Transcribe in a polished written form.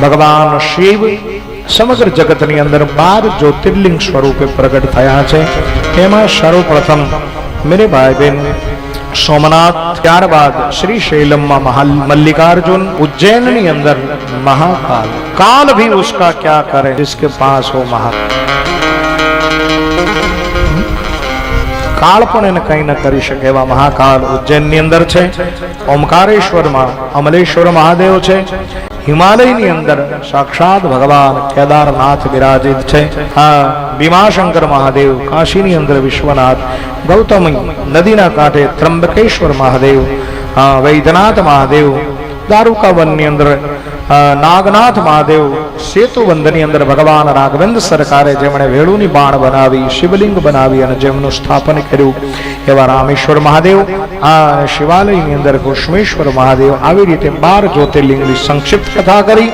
ભગવાન શિવ સમગ્ર જગતની અંદર 12 જ્યોતિર્લિંગ સ્વરૂપે પ્રગટ થયા છે। એમાં સર્વપ્રથમ મેરે ભાઈ બહેન सोमनाथ, त्यारबाद श्रीशैलम मल्लिकार्जुन, उज्जैन नी अंदर महाकाल। काल भी उसका क्या करे जिसके पास हो महाकाल। काल पण एने कई न करी शके एवा महाकाल उज्जैन नी अंदर छे। ओमकारेश्वर में अमलेश्वर महादेव छे। हिमालय नी अंदर साक्षात भगवान केदारनाथ विराजित छे। भीमाशंकर महादेव, काशी नी अंदर विश्वनाथ, गौतमी नदी ना कांठे त्र्यंबकेश्वर महादेव, वैद्यनाथ महादेव, दारुका वन नी अंदर नागनाथ महादेव, सेतुबंध नी अंदर भगवान राघवेंद्र सरकारे जेमणे वेळुनी बाण बनावी, शिवलिंग बनावी अने जेमनुं स्थापन कर्युं एवा रामेश्वर महादेव, शिवालय नी अंदर घोषमेश्वर महादेव। આવી રીતે 12 જ્યોતિર્લિંગની સંક્ષિપ્ત કથા કરી।